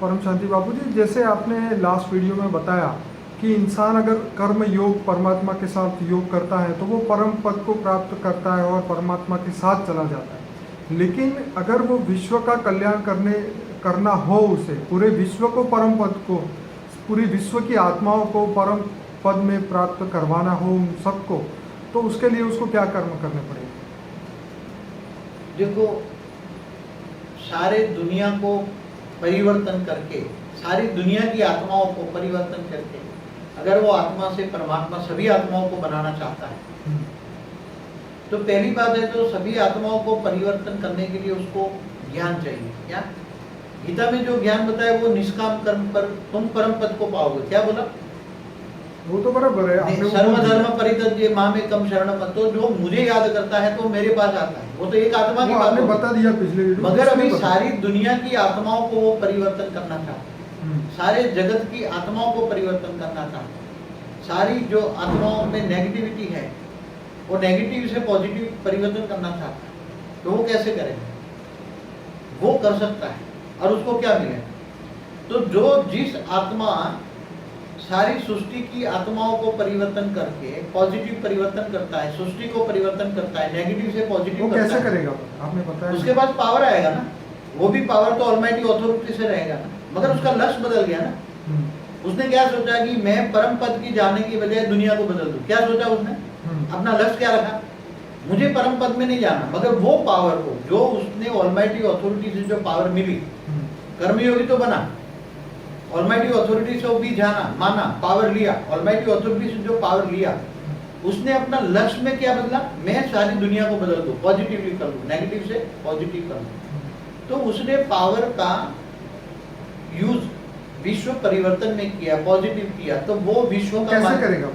परम शांति बाबू जी, जैसे आपने लास्ट वीडियो में बताया कि इंसान अगर कर्म योग परमात्मा के साथ योग करता है तो वो परम पद को प्राप्त करता है और परमात्मा के साथ चला जाता है। लेकिन अगर वो विश्व का कल्याण करना हो, उसे पूरे विश्व को परम पद को, पूरी विश्व की आत्माओं को परम पद में प्राप्त करवाना हो उन सबको, तो उसके लिए उसको क्या कर्म करने पड़ेंगे? देखो, सारे दुनिया को परिवर्तन करके, सारी दुनिया की आत्माओं को परिवर्तन करके अगर वो आत्मा से परमात्मा सभी आत्माओं को बनाना चाहता है, तो पहली बात है तो सभी आत्माओं को परिवर्तन करने के लिए उसको ज्ञान चाहिए। क्या गीता में जो ज्ञान बताया वो निष्काम कर्म पर तुम परम पद को पाओगे। क्या बोला? वो तो बराबर है, आपने वो सर्व बोल दिया। धर्म परित्यज्य मामेकम शरणम मत। तो जो मुझे याद करता है तो मेरे पास आता है, वो तो एक आत्मा की वो बात आपने होगी। बता दिया पिछले वीडियो में, मगर अभी इसमें बता- सारी दुनिया की आत्माओं को वो परिवर्तन करना चाहता है, सारे जगत की आत्माओं को परिवर्तन करना चाहता है। सारी जो आत्माओं में नेगेटिविटी है वो नेगेटिव से पॉजिटिव परिवर्तन करना चाहता है। तो वो कैसे करेगा? वो कर सकता है। और उसको क्या मिलेगा? तो जो जिस आत्मा सारी सृष्टि की आत्माओं को परिवर्तन करके पॉजिटिव परिवर्तन करता है, सृष्टि को परिवर्तन करता है, नेगेटिव से पॉजिटिव वो करता कैसे है, करेगा आपने बताया? उसके पास पावर आएगा ना। वो भी पावर तो ऑलमाइटी अथॉरिटी से रहेगा ना, मगर उसका लक्ष्य बदल गया ना। उसने क्या सोचा कि मैं परम पद की जाने की बजाय दुनिया को बदल दूं। क्या सोचा उसने? अपना लक्ष्य क्या रखा? मुझे परम पद में नहीं जाना, मगर वो पावर को जो उसने ऑलमाइटी अथॉरिटी से जो पावर मिली, कर्मयोगी तो बना, ऑलमाइटी अथॉरिटी से भी जाना, माना, पावर लिया, ऑलमाइटी अथॉरिटी से जो पावर लिया, उसने अपना लक्ष्य में क्या बदला? मैं सारी दुनिया को बदल दूं, पॉजिटिवली कर दूं, नेगेटिव से पॉजिटिव कर दूं। तो उसने पावर का यूज विश्व परिवर्तन में किया, पॉजिटिव किया। तो वो विश्व का कैसे करेगा?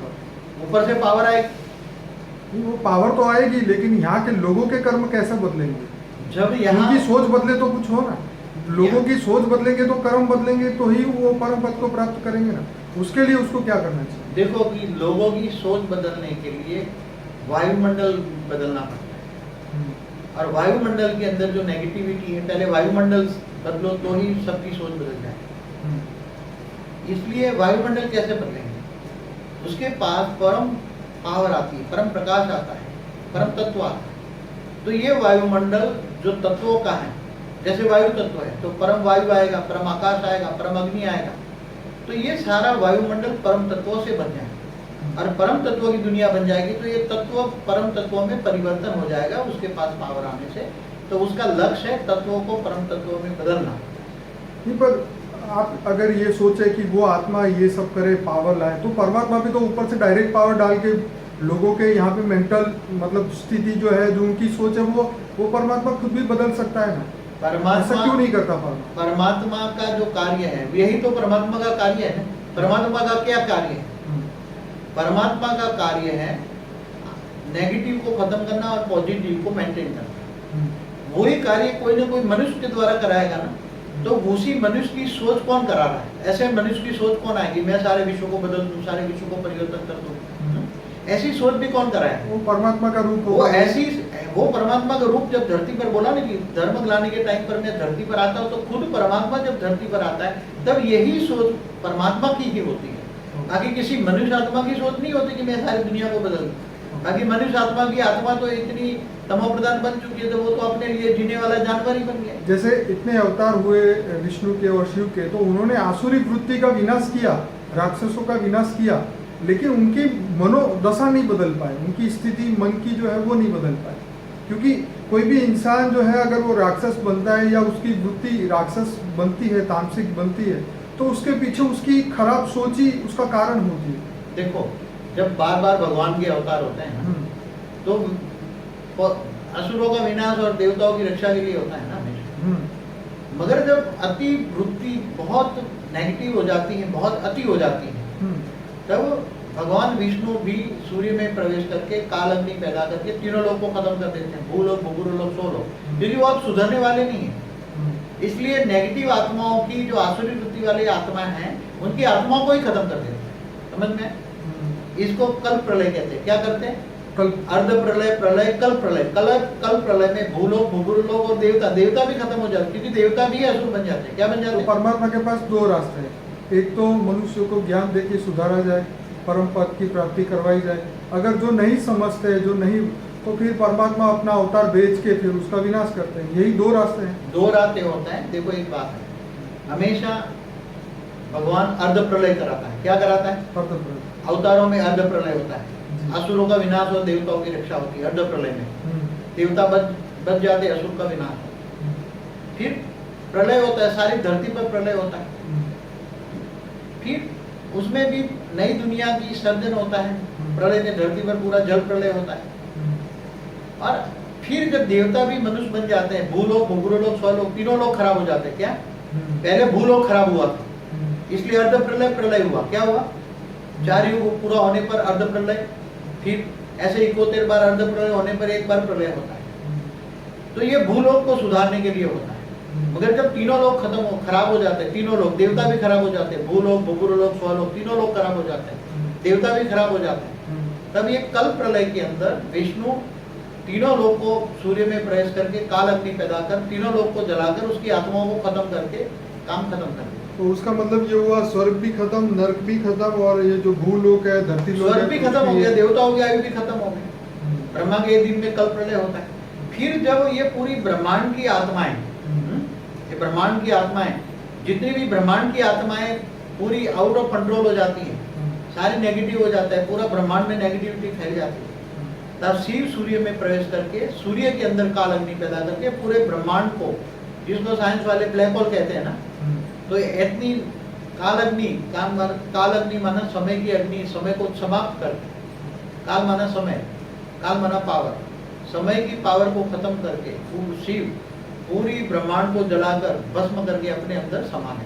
ऊपर से पावर आएगी। वो पावर तो आएगी, लेकिन यहाँ के लोगों के कर्म कैसे बदलेंगे? जब यहाँ उनकी सोच बदले तो कुछ हो ना। लोगों की सोच बदलेंगे तो कर्म बदलेंगे, तो ही वो परम पद को प्राप्त करेंगे ना। उसके लिए उसको क्या करना चाहिए? देखो कि लोगों की सोच बदलने के लिए वायुमंडल बदलना पड़ता है। और वायुमंडल के अंदर जो नेगेटिविटी है, पहले वायुमंडल बदलो तो ही सबकी सोच बदल जाए। इसलिए वायुमंडल कैसे बदलेंगे? उसके पास परम पावर आती है, परम प्रकाश आता है, परम तत्व आता है। तो ये वायुमंडल जो तत्वों का है, जैसे वायु तत्व है तो परम वायु आएगा, परम आकाश आएगा, परम अग्नि आएगा। तो ये सारा वायुमंडल परम तत्वों से बन जाएगा और परम तत्वों की दुनिया बन जाएगी। तो ये तत्व परम तत्वों में परिवर्तन हो जाएगा उसके पास पावर आने से। तो उसका लक्ष्य है तत्वों को परम तत्वों में बदलना। नहीं, पर आप अगर ये सोचे कि वो आत्मा ये सब करे, पावर लाए, तो परमात्मा भी तो ऊपर से डायरेक्ट पावर डाल के लोगों के यहाँ पे मेंटल मतलब स्थिति जो है, जो उनकी सोच है, वो परमात्मा खुद भी बदल सकता है ना। ऐसा क्यों नहीं करता परमात्मा का जो कार्य है, यही तो परमात्मा का कार्य है। परमात्मा का क्या कार्य है? परमात्मा का कार्य है नेगेटिव को खत्म करना और पॉजिटिव को मेंटेन करना। वही कार्य कोई ना कोई मनुष्य के द्वारा कराएगा ना। तो उसी मनुष्य की सोच कौन करा रहा है? ऐसे मनुष्य की सोच कौन आएगी? मैं सारे विश्व को बदल दूं, सारे विश्व को परिवर्तन कर दूं। ऐसी सोच भी कौन कराएगा? वो परमात्मा का रूप वो ऐसी, वो परमात्मा का रूप जब धरती पर बोला ना कि धर्म लाने के टाइम पर मैं धरती पर आता हूँ, तो खुद परमात्मा जब धरती पर आता है तब यही सोच परमात्मा की ही होती है। बाकी किसी मनुष्य आत्मा की सोच नहीं होती कि मैं सारी दुनिया को बदल दूं। बाकी मनुष्य आत्मा की आत्मा तो इतनी तमोप्रधान बन चुकी है, तो वो तो अपने लिए जीने वाला जानवर ही बन गया। जैसे इतने अवतार हुए विष्णु के और शिव के, तो उन्होंने आसुरी वृत्ति का विनाश किया, राक्षसों का विनाश किया, लेकिन उनकी मनोदशा नहीं बदल पाए, उनकी स्थिति मन की जो है वो नहीं बदल पाए। क्योंकि कोई भी इंसान जो है अगर वो राक्षस बनता है या उसकी वृत्ति राक्षस बनती है, तामसिक बनती है, तो उसके पीछे उसकी खराब सोच ही उसका कारण होती है। देखो, जब बार बार भगवान के अवतार होते हैं ना, तो असुरों का विनाश और देवताओं की रक्षा के लिए होता है ना। मगर जब अति वृत्ति बहुत नेगेटिव हो जाती है, बहुत अति हो जाती है, तब भगवान विष्णु भी सूर्य में प्रवेश करके काल अग्नि पैदा करके तीनों लोग को खत्म कर देते हैं, भूलोक, भूगुरुलोक, सोलोक, क्योंकि वो अब सुधरने वाले नहीं है। इसलिए नेगेटिव आत्माओं की, जो आसुरी वृत्ति वाली आत्माएं हैं, उनकी आत्माओं को ही खत्म कर देते हैं। समझ में? इसको कल प्रलय कहते हैं। क्या करते हैं? कल्प अर्ध प्रलय, प्रलय, कल प्रलय। कल प्रलय में भूलोक, भूगुरुलोक और देवता, देवता भी खत्म हो जाते, क्योंकि देवता भी असुर बन जाते हैं। क्या बन जाते तो हैं? परमात्मा के पास दो रास्ते हैं। एक तो मनुष्य को ज्ञान दे के सुधारा जाए, परम पद की प्राप्ति करवाई जाए। अगर जो नहीं समझते, जो नहीं, तो फिर परमात्मा अपना अवतार बेच के फिर उसका विनाश करते हैं। यही दो रास्ते हैं। दो रास्ते होता है। देखो एक बात है, हमेशा भगवान अर्ध प्रलय कराता है। क्या कराता है? अर्ध प्रलय। अवतारों में अर्ध प्रलय होता है। जी। असुरों का विनाश और देवताओं की रक्षा होती है अर्ध प्रलय में। देवता बच जाते, असुर का विनाश होता है। फिर प्रलय होता है, सारी धरती पर प्रलय होता है। फिर उसमें भी नई दुनिया की सर्जन होता है। प्रलय में धरती पर पूरा जल प्रलय होता है। और फिर जब देवता भी मनुष्य बन जाते हैं, भूलोक, भूगुरुलोक, स्वलोक, तीनों लोग खराब हो जाते हैं। क्या? पहले भूलोक खराब हुआ था, इसलिए अर्ध प्रलय, प्रलय हुआ। क्या हुआ? 4 युग पूरा होने पर अर्ध प्रलय, फिर ऐसे 71 बार अर्ध प्रलय होने पर एक बार प्रलय होता है। तो ये भूलोक को सुधारने के लिए होता है। मगर जब तीनों लोग खराब हो जाते हैं, तीनों लोग, देवता भी खराब हो जाते हैं, भूलोक, भूगुरुलोक, स्वलोक, तीनों लोग खराब हो जाते हैं, देवता भी खराब हो जाते हैं, तब ये कल प्रलय के अंदर विष्णु तीनों लोग को सूर्य में प्रवेश करके काल अग्नि पैदा कर तीनों लोग को जलाकर उसकी आत्माओं को खत्म करके काम खत्म कर दिया। तो उसका मतलब ये हुआ, स्वर्ग भी खत्म, नरक भी खत्म, और ये जो भूलोक है, धरती लोक स्वर्ग है, भी खत्म हो गया, देवताओं की आयु भी खत्म हो गई। ब्रह्मा के दिन में कल प्रलय होता है। फिर जब ये पूरी ब्रह्मांड की आत्माएं, ये ब्रह्मांड की आत्माएं, जितनी भी ब्रह्मांड की आत्माएं पूरी आउट ऑफ कंट्रोल हो जाती है, सारी नेगेटिव हो जाता है, पूरा ब्रह्मांड में नेगेटिविटी फैल जाती है, तब शिव सूर्य में प्रवेश करके सूर्य के अंदर काल अग्नि पैदा करके पूरे ब्रह्मांड को, जिसको साइंस वाले ब्लैक होल कहते हैं ना, तो इतनी काल अग्नि माना समय की अग्नि, समय को समाप्त करके, काल माना समय, काल माना पावर, समय की पावर को खत्म करके शिव पूरी ब्रह्मांड को जलाकर भस्म करके अपने अंदर समा है।